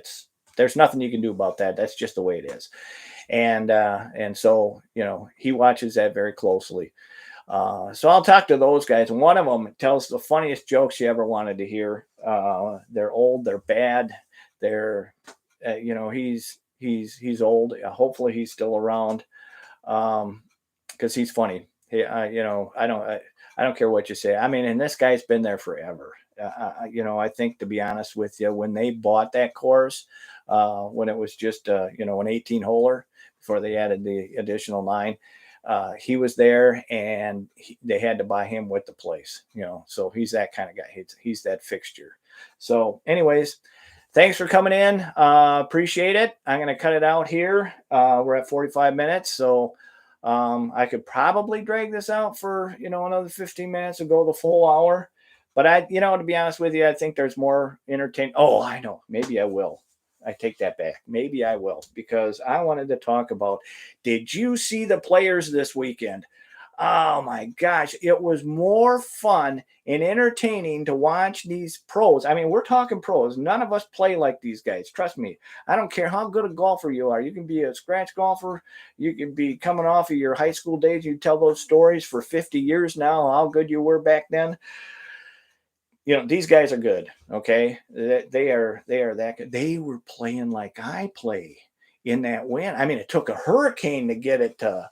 S1: there's nothing you can do about that. That's just the way it is. And so, you know, he watches that very closely. So I'll talk to those guys, and one of them tells the funniest jokes you ever wanted to hear. They're old, they're bad, they're, you know, he's old. Hopefully he's still around, because he's funny. You know, I don't care what you say. I mean, and this guy's been there forever. You know, I think, to be honest with you, when they bought that course, when it was just you know, an 18-holer before they added the additional 9. He was there, and they had to buy him with the place, you know, so he's that kind of guy. He's that fixture. So anyways, thanks for coming in. Appreciate it. I'm going to cut it out here. We're at 45 minutes. So I could probably drag this out for, you know, another 15 minutes and go the full hour. But you know, to be honest with you, I think there's more entertainment. Oh, I know. Maybe I will. I take that back. Maybe I will, because I wanted to talk about, did you see the players this weekend? Oh my gosh, it was more fun and entertaining to watch these pros. I mean, we're talking pros. None of us play like these guys. Trust me. I don't care how good a golfer you are. You can be a scratch golfer. You can be coming off of your high school days. You tell those stories for 50 years now, how good you were back then. These guys are good. Okay. They are that good. They were playing like I play in that win. I mean, it took a hurricane to get it to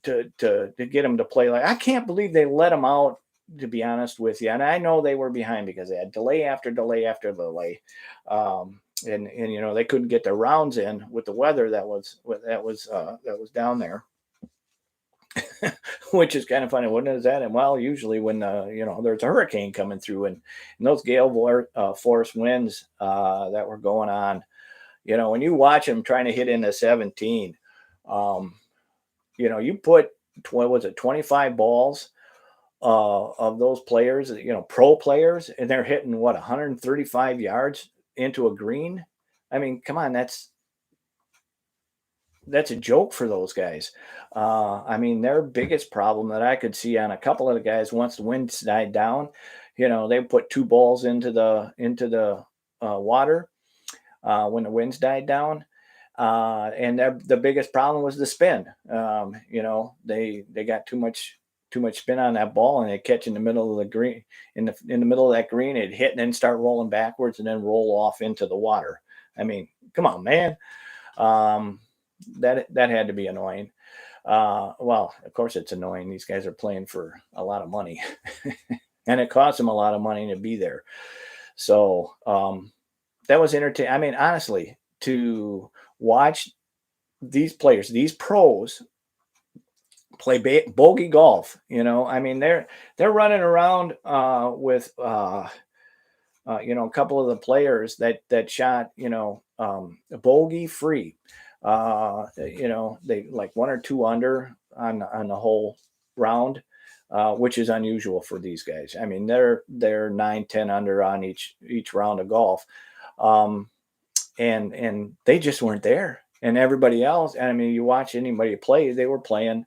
S1: get them to play. Like, I can't believe they let them out, to be honest with you. And I know they were behind because they had delay after delay after delay. And they couldn't get their rounds in with the weather that was down there. Which is kind of funny. When is that? And well, usually when there's a hurricane coming through, and those gale force winds that were going on, when you watch them trying to hit into 17, you put, what was it, 25 balls of those players, pro players, and they're hitting, what, 135 yards into a green. I mean, come on, that's a joke for those guys. I mean, their biggest problem that I could see on a couple of the guys, once the winds died down, they put two balls into the water when the winds died down. And the biggest problem was the spin. They got too much spin on that ball, and they catch in the middle of the green, in the middle of that green, it hit and then start rolling backwards and then roll off into the water. I mean, come on, man. That had to be annoying. Well, of course it's annoying. These guys are playing for a lot of money, and it costs them a lot of money to be there. So that was entertaining. I mean, honestly, to watch these players, these pros, play bogey golf. I mean, they're running around with a couple of the players that shot bogey free. They like one or two under on the whole round, which is unusual for these guys. I mean, they're 9-10 under on each round of golf. And they just weren't there. And everybody else, and I mean, you watch anybody play, they were playing,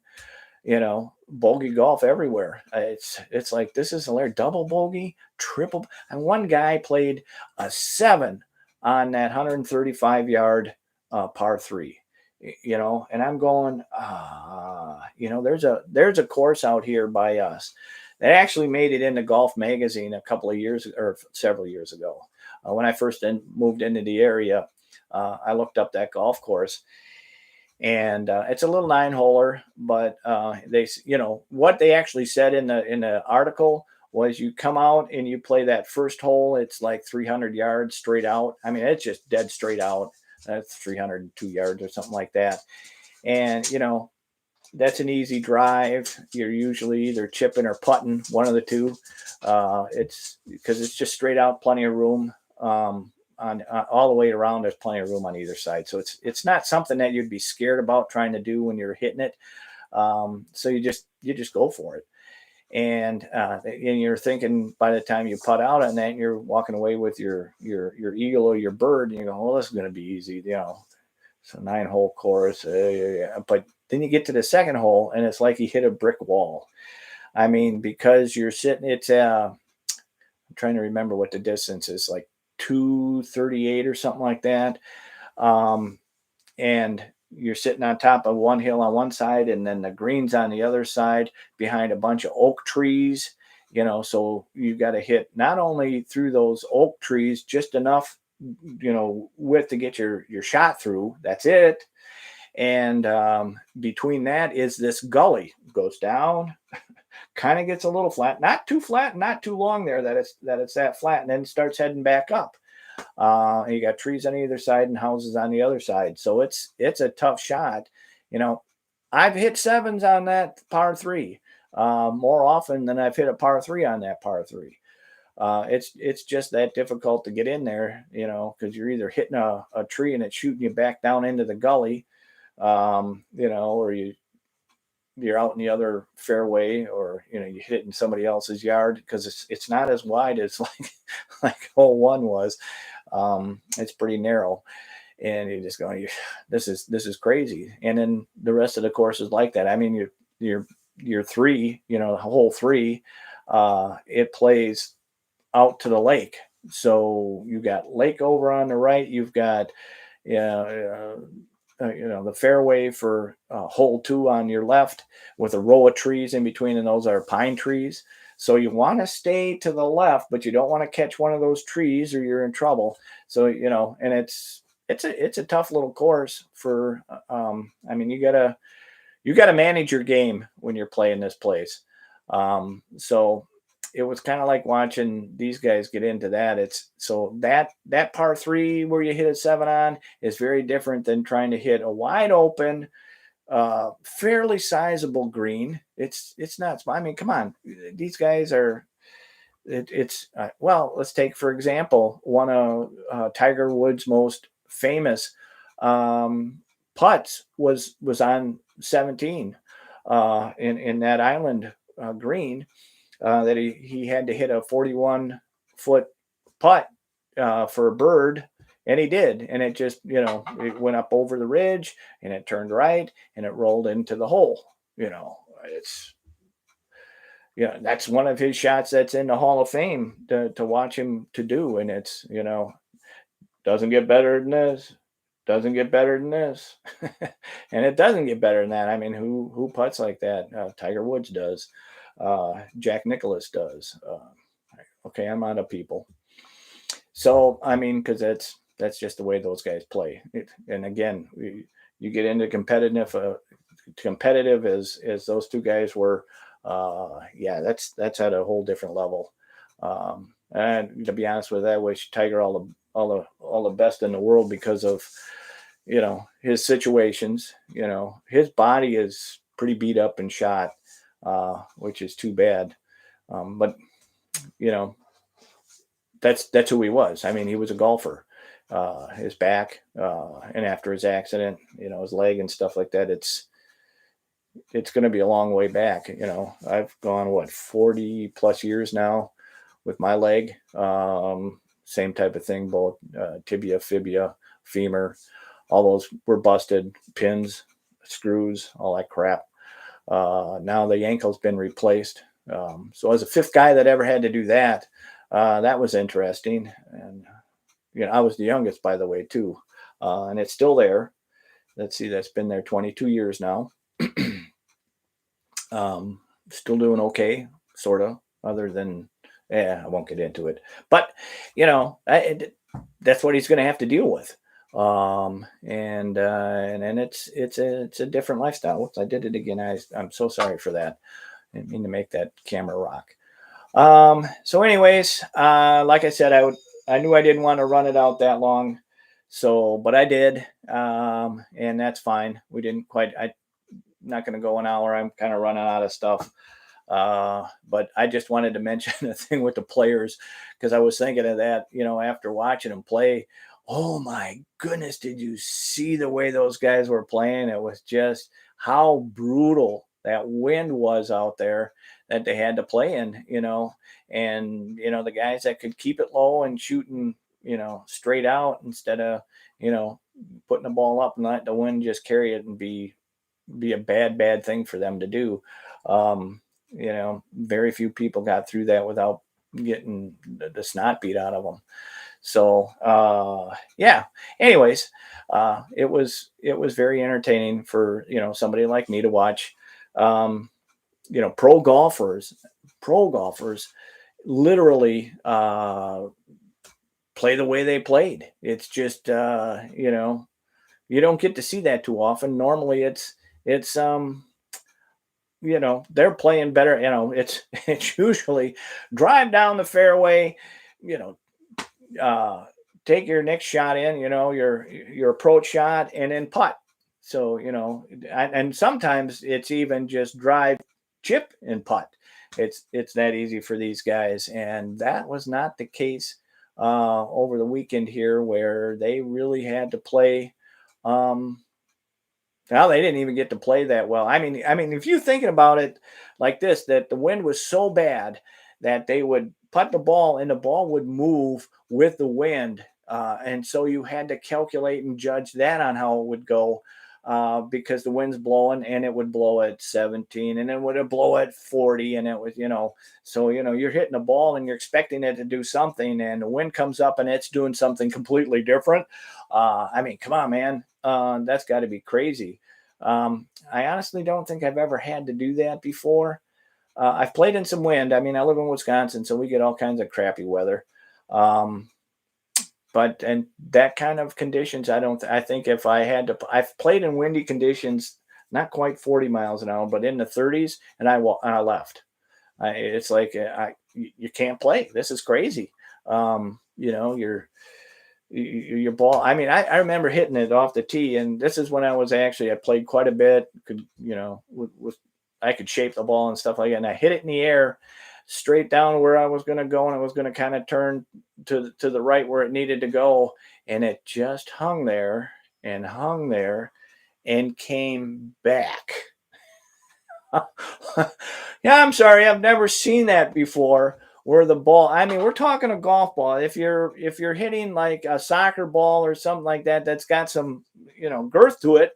S1: bogey golf everywhere. It's like, this is hilarious. Double bogey, triple. And one guy played a 7 on that 135 yard par 3, and I'm going, there's a course out here by us that actually made it into Golf Magazine a couple of years, or several years ago. When I first moved into the area, I looked up that golf course, and it's a little 9-holer, but what they actually said in the article was, you come out and you play that first hole, it's like 300 yards straight out. I mean, it's just dead straight out. That's 302 yards or something like that. And, that's an easy drive. You're usually either chipping or putting, one of the two. It's because it's just straight out, plenty of room on all the way around. There's plenty of room on either side. So it's not something that you'd be scared about trying to do when you're hitting it. So you just go for it. And you're thinking, by the time you putt out on that, you're walking away with your eagle or your bird, and you go, well, this is going to be easy, It's a 9-hole course, but then you get to the second hole, and it's like you hit a brick wall. I mean, because you're sitting, I'm trying to remember what the distance is, like 238 or something like that, and you're sitting on top of one hill on one side, and then the green's on the other side behind a bunch of oak trees, so you got to hit not only through those oak trees, just enough, width to get your shot through. That's it. And between that is this gully, goes down, kind of gets a little flat, not too flat, not too long there that it's that flat, and then starts heading back up. And you got trees on either side and houses on the other side. So it's a tough shot. I've hit 7s on that par 3 more often than I've hit a par 3 on that par 3. It's just that difficult to get in there, because you're either hitting a tree and it's shooting you back down into the gully, or you're out in the other fairway, or you hit it in somebody else's yard, because it's not as wide as like hole 1 was. It's pretty narrow, and you're just going, this is crazy. And then the rest of the course is like that. I mean, your three, the whole three, it plays out to the lake. So you got lake over on the right. You've got, yeah, the fairway for hole two on your left with a row of trees in between, and those are pine trees. So you want to stay to the left, but you don't want to catch one of those trees or you're in trouble. So and it's a tough little course for. I mean, you gotta manage your game when you're playing this place. So it was kind of like watching these guys get into that. It's so that par three where you hit a seven on is very different than trying to hit a wide open, fairly sizable green. It's nuts. I mean, come on, these guys are. It's well, let's take for example one of Tiger Woods' most famous putts was on 17 in that island green that he had to hit a 41-foot putt for a bird, and he did, and it just it went up over the ridge and it turned right and it rolled into the hole. It's that's one of his shots that's in the Hall of Fame to watch him to do, and it's doesn't get better than this. Doesn't get better than this, and it doesn't get better than that. I mean, who putts like that? Tiger Woods does. Jack Nicklaus does. Okay, I'm out of people. So I mean, because that's just the way those guys play. And again, you get into competitive as those two guys were. Yeah, that's at a whole different level. And to be honest with you, I wish Tiger all the best in the world because of his situations. His body is pretty beat up and shot, which is too bad. But that's who he was. I mean, he was a golfer. His back, and after his accident, his leg and stuff like that. It's going to be a long way back. I've gone 40 plus years now with my leg. Same type of thing, both tibia, fibia, femur, all those were busted, pins, screws, all that crap. Now the ankle's been replaced. So as a fifth guy that ever had to do that, that was interesting. And, I was the youngest, by the way, too. And it's still there. Let's see, that's been there 22 years now. Still doing okay, sort of, other than, I won't get into it. But, that's what he's going to have to deal with. And it's a different lifestyle. Whoops, I did it again. I'm so sorry for that. I didn't mean to make that camera rock. So anyways, like I said, I knew I didn't want to run it out that long. So, but I did. And that's fine. I'm not going to go an hour. I'm kind of running out of stuff. But I just wanted to mention the thing with the players, because I was thinking of that, after watching them play. Oh my goodness, did you see the way those guys were playing? It was just how brutal that wind was out there that they had to play in, and, the guys that could keep it low and shooting, straight out instead of, putting the ball up and let the wind just carry it and be a bad thing for them to do. Very few people got through that without getting the snot beat out of them. So, yeah, anyways, it was very entertaining for, somebody like me to watch. Pro golfers literally, play the way they played. It's just, you don't get to see that too often. Normally it's, they're playing better. It's usually drive down the fairway, take your next shot in, your approach shot, and then putt. So, and sometimes it's even just drive, chip, and putt. It's that easy for these guys. And that was not the case over the weekend here, where they really had to play. Now they didn't even get to play that well. I mean, if you're thinking about it like this, that the wind was so bad that they would putt the ball and the ball would move with the wind. And so you had to calculate and judge that on how it would go, because the wind's blowing and it would blow at 17 and then would it blow at 40 and it was, so, you're hitting a ball and you're expecting it to do something and the wind comes up and it's doing something completely different. I mean, come on, man. That's got to be crazy. I honestly don't think I've ever had to do that before. I've played in some wind. I mean, I live in Wisconsin, so we get all kinds of crappy weather. Um, but and that kind of conditions, I think if I had to, I've played in windy conditions, not quite 40 miles an hour, but in the 30s, and I left. It's like you can't play. This is crazy. Your ball. I mean, I remember hitting it off the tee, and this is when I played quite a bit. Could I could shape the ball and stuff like that, and I hit it in the air straight down where I was going to go, and it was going to kind of turn to the right where it needed to go, and it just hung there and came back. Yeah, I'm sorry, I've never seen that before. Where the ball, I mean, we're talking a golf ball. If you're hitting like a soccer ball or something like that, that's got some girth to it.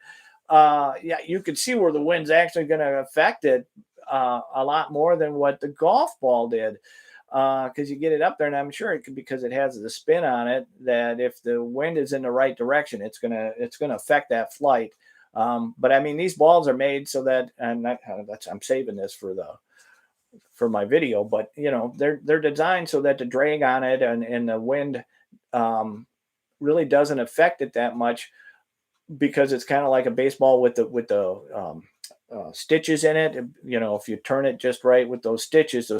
S1: Yeah, you could see where the wind's actually going to affect it a lot more than what the golf ball did, because you get it up there, and I'm sure it could, because it has the spin on it, that if the wind is in the right direction, it's gonna affect that flight. But I mean, these balls are made so that, and I'm saving this for my video, but they're designed so that the drag on it and the wind really doesn't affect it that much, because it's kind of like a baseball with the stitches in it. If you turn it just right with those stitches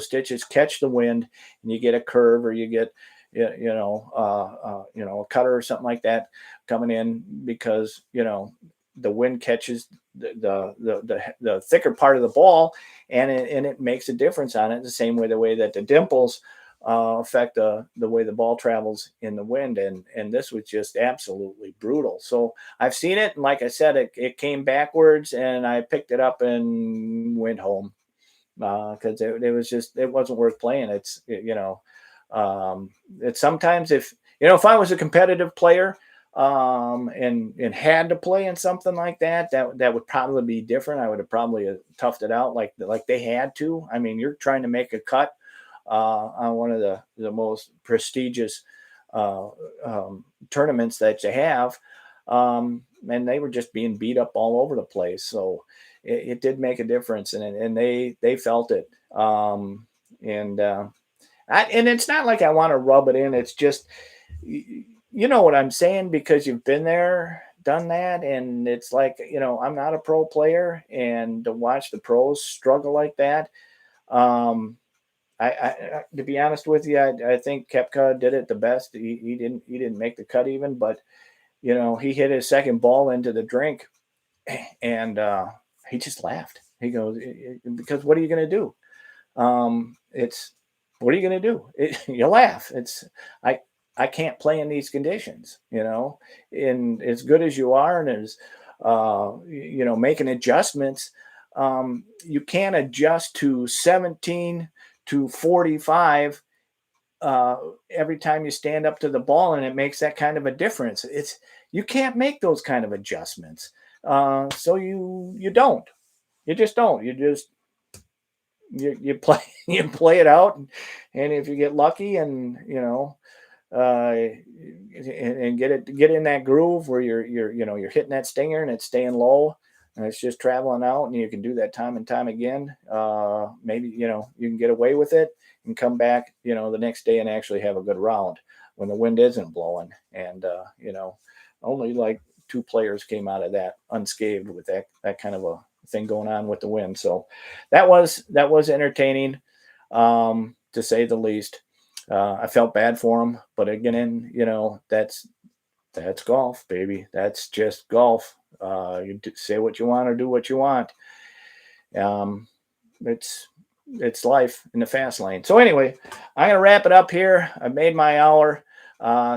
S1: catch the wind, and you get a curve, or you get a cutter or something like that coming in, because the wind catches the thicker part of the ball, and it makes a difference on it, the same way that the dimples affect the way the ball travels in the wind. And this was just absolutely brutal. So I've seen it, and like I said, it came backwards, and I picked it up and went home, because it wasn't worth playing. It's sometimes, if I was a competitive player, and had to play in something like that would probably be different. I would have probably toughed it out like they had to. I mean, you're trying to make a cut on one of the most prestigious tournaments that you have, and they were just being beat up all over the place. So it did make a difference, and they felt it. And it's not like I want to rub it in. It's just, you know what I'm saying, because you've been there, done that, and it's like, I'm not a pro player, and to watch the pros struggle like that. To be honest with you, I think Koepka did it the best. He didn't make the cut even, but he hit his second ball into the drink, and he just laughed. He goes, because what are you going to do? What are you going to do? You laugh. I can't play in these conditions, and as good as you are, and as making adjustments, you can't adjust to 17 to 45 every time you stand up to the ball, and it makes that kind of a difference. You can't make those kind of adjustments, so you just don't. You play you play it out, and if you get lucky, and and get in that groove where you're hitting that stinger and it's staying low, and it's just traveling out, and you can do that time and time again. Maybe you can get away with it and come back the next day and actually have a good round when the wind isn't blowing. And only like 2 players came out of that unscathed with that kind of a thing going on with the wind. So that was entertaining, to say the least. I felt bad for him, but again, that's golf, baby. That's just golf. You say what you want or do what you want. It's life in the fast lane. So anyway, I'm gonna wrap it up here. I've made my hour.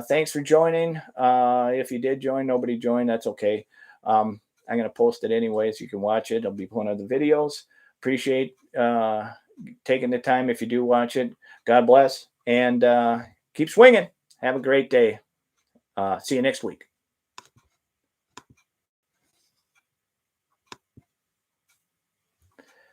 S1: Thanks for joining. If you did join, nobody joined, that's okay. I'm gonna post it anyway, so you can watch it. It'll be one of the videos. Appreciate taking the time if you do watch it. God bless, and keep swinging. Have a great day. See you next week.